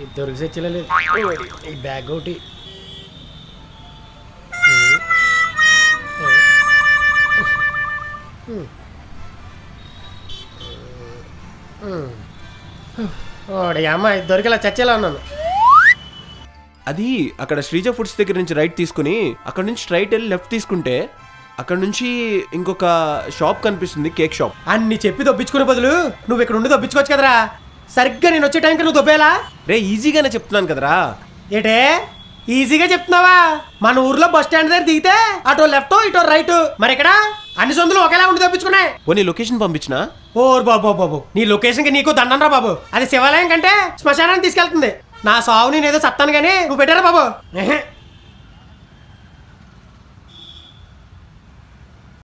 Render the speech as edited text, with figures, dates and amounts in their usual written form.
ఇద్దరికి సచ్చలేదు ఈ బ్యాగ్ ఒకటి. అమ్మ ఇద్దరికి ఇలా చచ్చేలా ఉన్నాను. అది అక్కడ శ్రీజ ఫుడ్స్ దగ్గర నుంచి రైట్ తీసుకుని అక్కడ నుంచి స్ట్రైట్ వెళ్ళి లెఫ్ట్ తీసుకుంటే అక్కడ నుంచి ఇంకొక షాప్ కనిపిస్తుంది, కేక్ షాప్. అన్ని చెప్పి దొప్పించుకునే బదులు నువ్వు ఇక్కడ ఉండి దొప్పించుకోవచ్చు కదరా. సరిగ్గా నేను వచ్చే టైంకి నువ్వు దొబ్బేలా. రే ఈజీగానే చెప్తున్నాను కదరా. ఏటే ఈజీగా చెప్తున్నావా? మన ఊర్లో బస్ స్టాండ్ దగ్గర దిగితే అటో లెఫ్ట్ ఇటో రైట్, మరి ఇక్కడ అన్ని సందులు ఒకేలా ఉండి తప్పించుకున్నాయి. ఓ నీ లొకేషన్ పంపించినా? ఓర్ బాబు బాబు, నీ లొకేషన్ కి నీకు దండం రా బాబు. అది శివాలయం కంటే శ్మశానాన్ని తీసుకెళ్తుంది. నా సావు నేనేదో చత్తాను కానీ నువ్వు పెట్టారా బాబు.